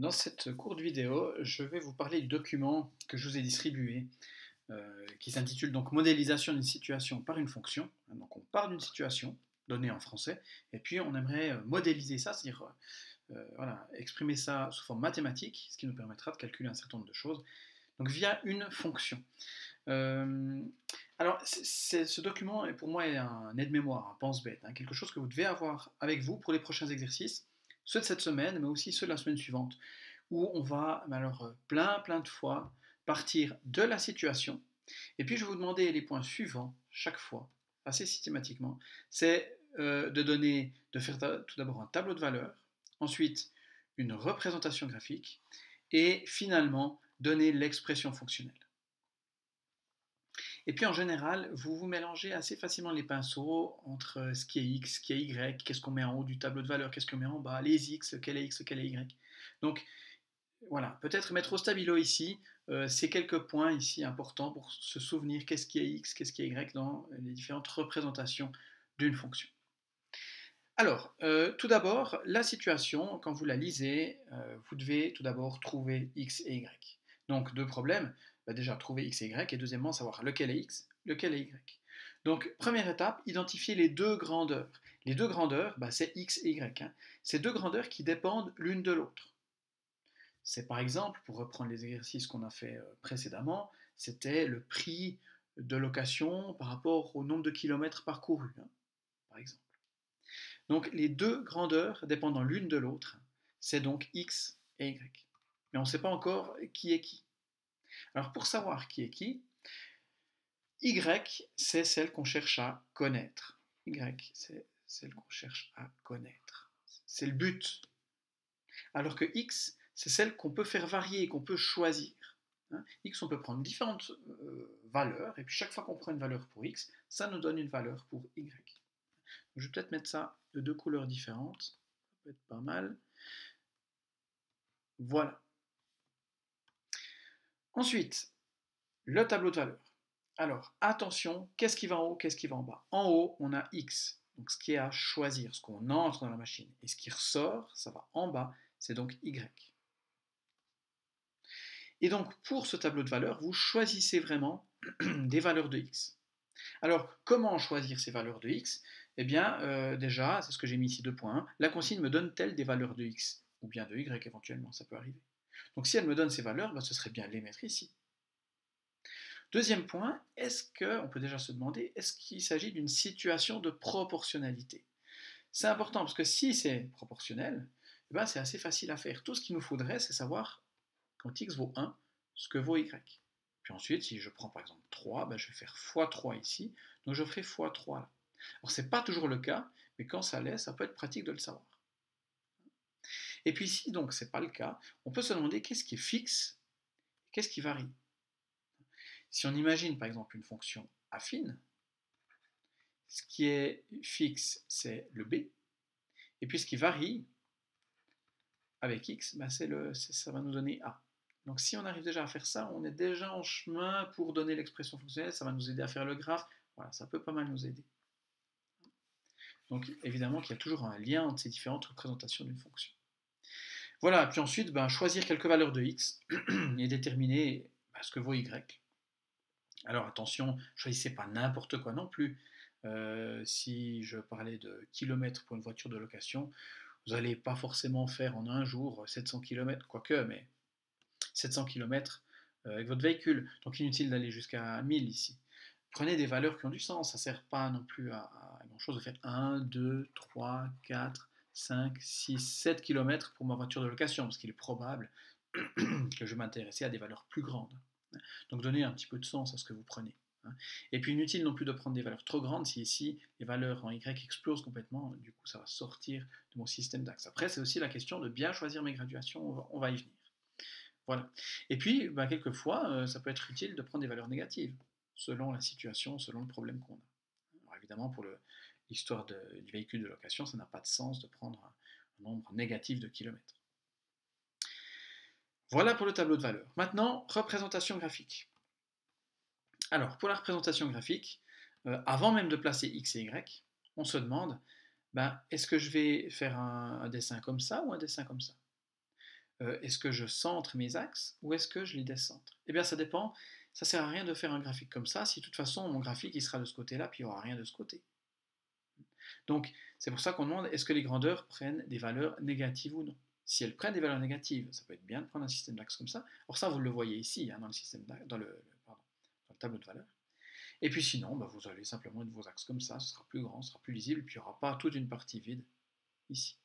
Dans cette courte vidéo, je vais vous parler du document que je vous ai distribué, qui s'intitule donc Modélisation d'une situation par une fonction. Donc on part d'une situation donnée en français, et puis on aimerait modéliser ça, c'est-à-dire voilà, exprimer ça sous forme mathématique, ce qui nous permettra de calculer un certain nombre de choses, donc via une fonction. Euh, alors, ce document est pour moi un aide-mémoire, un pense-bête, hein, quelque chose que vous devez avoir avec vous pour les prochains exercices, ceux de cette semaine, mais aussi ceux de la semaine suivante, où on va alors plein de fois partir de la situation, et puis je vais vous demander les points suivants chaque fois, assez systématiquement, c'est de faire tout d'abord un tableau de valeurs, ensuite une représentation graphique, et finalement donner l'expression fonctionnelle. Et puis en général, vous vous mélangez assez facilement les pinceaux entre ce qui est x, ce qui est y, qu'est-ce qu'on met en haut du tableau de valeur, qu'est-ce qu'on met en bas, les x, lequel est x, lequel est y. Donc voilà, peut-être mettre au stabilo ici, c'est quelques points ici importants pour se souvenir qu'est-ce qui est x, qu'est-ce qui est y dans les différentes représentations d'une fonction. Alors, tout d'abord, la situation, quand vous la lisez, vous devez tout d'abord trouver x et y. Donc, deux problèmes. Déjà, trouver x et y, et deuxièmement, savoir lequel est x, lequel est y. Donc, première étape, identifier les deux grandeurs. Les deux grandeurs, c'est x et y. Hein. C'est deux grandeurs qui dépendent l'une de l'autre. C'est par exemple, pour reprendre les exercices qu'on a fait précédemment, c'était le prix de location par rapport au nombre de kilomètres parcourus, hein, par exemple. Donc les deux grandeurs dépendant l'une de l'autre, c'est donc x et y. Mais on ne sait pas encore qui est qui. Alors pour savoir qui est qui, y c'est celle qu'on cherche à connaître. Y c'est celle qu'on cherche à connaître. C'est le but. Alors que x c'est celle qu'on peut faire varier, qu'on peut choisir. X, on peut prendre différentes valeurs, et puis chaque fois qu'on prend une valeur pour x, ça nous donne une valeur pour y. Je vais peut-être mettre ça de deux couleurs différentes, ça peut être pas mal. Voilà. Ensuite, le tableau de valeurs. Alors, attention, qu'est-ce qui va en haut, qu'est-ce qui va en bas? En haut, on a x, donc ce qui est à choisir, ce qu'on entre dans la machine. Et ce qui ressort, ça va en bas, c'est donc y. Et donc, pour ce tableau de valeurs, vous choisissez vraiment des valeurs de x. Alors, comment choisir ces valeurs de x? Eh bien, déjà, c'est ce que j'ai mis ici 2.1, la consigne me donne-t-elle des valeurs de x? Ou bien de y éventuellement, ça peut arriver. Donc si elle me donne ces valeurs, ce serait bien de les mettre ici. Deuxième point, on peut déjà se demander, est-ce qu'il s'agit d'une situation de proportionnalité? C'est important parce que si c'est proportionnel, c'est assez facile à faire. Tout ce qu'il nous faudrait, c'est savoir, quand x vaut 1, ce que vaut y. Puis ensuite, si je prends par exemple 3, je vais faire x3 ici, donc je ferai x3 là. Alors c'est pas toujours le cas, mais quand ça l'est, ça peut être pratique de le savoir. Et puis si donc c'est pas le cas, on peut se demander qu'est-ce qui est fixe, qu'est-ce qui varie. Si on imagine par exemple une fonction affine, ce qui est fixe c'est le b, et puis ce qui varie avec x, ça va nous donner a. Donc si on arrive déjà à faire ça, on est déjà en chemin pour donner l'expression fonctionnelle, ça va nous aider à faire le graphe, voilà, ça peut pas mal nous aider. Donc évidemment qu'il y a toujours un lien entre ces différentes représentations d'une fonction. Voilà, puis ensuite, choisir quelques valeurs de x et déterminer ce que vaut y. Alors attention, choisissez pas n'importe quoi non plus. Si je parlais de kilomètres pour une voiture de location, vous n'allez pas forcément faire en un jour 700 km, quoique, mais 700 km avec votre véhicule. Donc inutile d'aller jusqu'à 1000 ici. Prenez des valeurs qui ont du sens, ça ne sert pas non plus à grand-chose de faire 1, 2, 3, 4, 5, 6, 7 km pour ma voiture de location, parce qu'il est probable que je vais m'intéresser à des valeurs plus grandes. Donc donnez un petit peu de sens à ce que vous prenez. Et puis inutile non plus de prendre des valeurs trop grandes si ici les valeurs en y explosent complètement, du coup ça va sortir de mon système d'axe. Après c'est aussi la question de bien choisir mes graduations, on va y venir. Voilà. Et puis quelquefois ça peut être utile de prendre des valeurs négatives selon la situation, selon le problème qu'on a. Alors évidemment pour l'histoire du véhicule de location ça n'a pas de sens de prendre un nombre négatif de kilomètres. Voilà pour le tableau de valeurs. Maintenant, représentation graphique. Alors, pour la représentation graphique, avant même de placer x et y, on se demande, est-ce que je vais faire un dessin comme ça ou un dessin comme ça? Est-ce que je centre mes axes ou est-ce que je les décentre? Eh bien, ça dépend. Ça sert à rien de faire un graphique comme ça si de toute façon mon graphique il sera de ce côté-là puis il n'y aura rien de ce côté. Donc, c'est pour ça qu'on demande est-ce que les grandeurs prennent des valeurs négatives ou non. Si elles prennent des valeurs négatives, ça peut être bien de prendre un système d'axes comme ça. Or ça, vous le voyez ici, hein, dans le système dans le tableau de valeurs. Et puis sinon, bah, vous allez simplement de vos axes comme ça, ce sera plus grand, ce sera plus lisible, et puis il n'y aura pas toute une partie vide ici.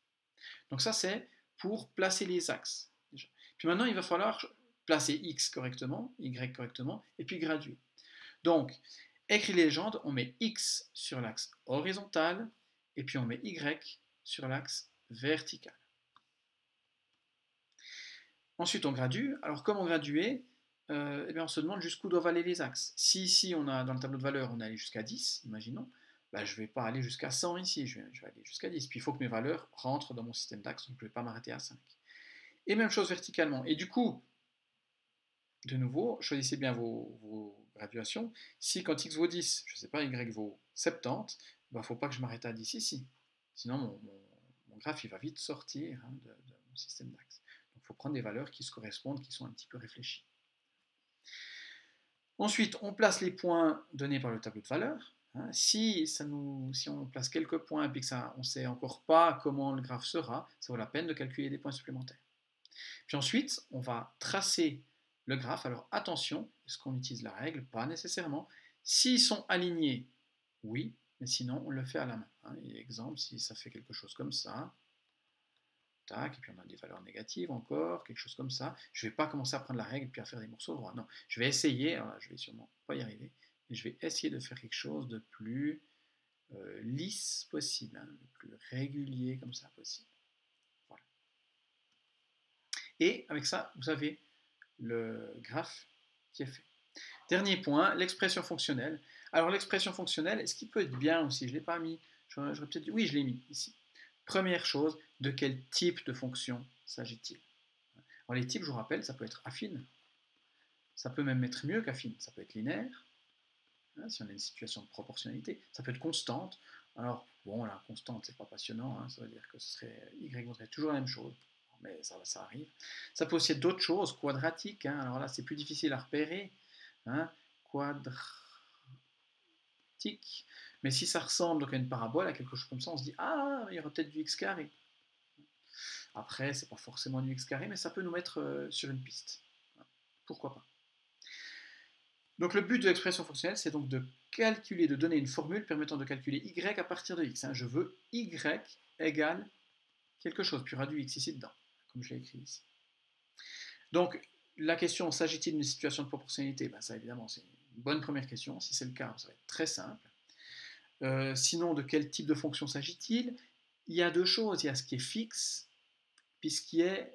Donc ça, c'est pour placer les axes. Déjà. Puis maintenant, il va falloir placer x correctement, y correctement, et puis graduer. Donc, écrit légende, on met x sur l'axe horizontal, et puis on met y sur l'axe vertical. Ensuite, on gradue. Alors, comment graduer eh bien, on se demande jusqu'où doivent aller les axes. Si ici, on a, dans le tableau de valeurs, on est allé jusqu'à 10, imaginons, bah, je ne vais pas aller jusqu'à 100 ici, je vais aller jusqu'à 10. Puis il faut que mes valeurs rentrent dans mon système d'axes, donc je ne vais pas m'arrêter à 5. Et même chose verticalement. Et du coup, de nouveau, choisissez bien vos graduations. Si quand x vaut 10, je ne sais pas, y vaut 70, il ne faut pas que je m'arrête à 10 ici. Sinon, mon graphe il va vite sortir de mon système d'axes. Donc il faut prendre des valeurs qui se correspondent, qui sont un petit peu réfléchies. Ensuite, on place les points donnés par le tableau de valeurs. Si on place quelques points et que on ne sait encore pas comment le graphe sera, ça vaut la peine de calculer des points supplémentaires. Puis ensuite, on va tracer le graphe. Alors attention, est-ce qu'on utilise la règle? Pas nécessairement. S'ils sont alignés, oui, mais sinon on le fait à la main. Exemple, si ça fait quelque chose comme ça, tac, et puis on a des valeurs négatives encore, quelque chose comme ça. Je ne vais pas commencer à prendre la règle puis à faire des morceaux droits. Non, je vais essayer, alors là, je vais sûrement pas y arriver, mais je vais essayer de faire quelque chose de plus lisse possible, le plus régulier comme ça possible. Voilà. Et avec ça, vous avez le graphe qui est fait. Dernier point, l'expression fonctionnelle. Alors l'expression fonctionnelle, ce qui peut être bien aussi, je ne l'ai pas mis, j'aurais peut-être dit, oui, je l'ai mis ici. Première chose, de quel type de fonction s'agit-il? Alors les types, je vous rappelle, ça peut être affine, ça peut même être mieux qu'affine, ça peut être linéaire, si on a une situation de proportionnalité, ça peut être constante. Alors, bon, la constante, c'est pas passionnant, ça veut dire que ce serait y vaudrait toujours la même chose, mais ça arrive. Ça peut aussi être d'autres choses, quadratiques, alors là, c'est plus difficile à repérer, quadratique, mais si ça ressemble donc à une parabole, à quelque chose comme ça, on se dit, ah, il y aura peut-être du x carré. Après, c'est pas forcément du x carré, mais ça peut nous mettre sur une piste. Pourquoi pas? Donc le but de l'expression fonctionnelle, c'est donc de calculer, de donner une formule permettant de calculer y à partir de x. Je veux y égale quelque chose, puis il y aura du x ici dedans, comme je l'ai écrit ici. Donc la question, s'agit-il d'une situation de proportionnalité? Ça évidemment, c'est une bonne première question. Si c'est le cas, ça va être très simple. Sinon, de quel type de fonction s'agit-il? Il y a deux choses, il y a ce qui est fixe, puis ce qui est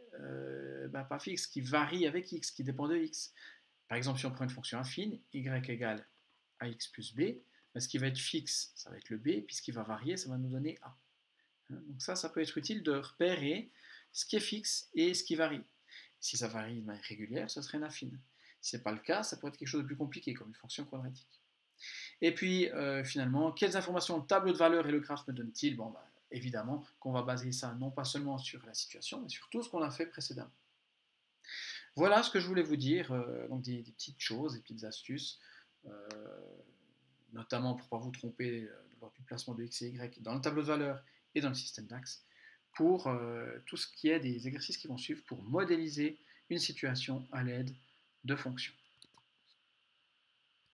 pas fixe, qui varie avec x, qui dépend de x. Par exemple, si on prend une fonction affine, y égale ax plus b, ce qui va être fixe, ça va être le b, puis ce qui va varier, ça va nous donner a. Donc ça peut être utile de repérer ce qui est fixe et ce qui varie. Si ça varie de manière régulière, ce serait une affine. Si ce n'est pas le cas, ça pourrait être quelque chose de plus compliqué, comme une fonction quadratique. Et puis, finalement, quelles informations le tableau de valeurs et le graphe me donnent-ils? Évidemment qu'on va baser ça non pas seulement sur la situation, mais sur tout ce qu'on a fait précédemment. Voilà ce que je voulais vous dire, donc des petites choses, des petites astuces, notamment pour ne pas vous tromper lors du placement de x et y dans le tableau de valeurs et dans le système d'axes, pour tout ce qui est des exercices qui vont suivre pour modéliser une situation à l'aide de fonctions.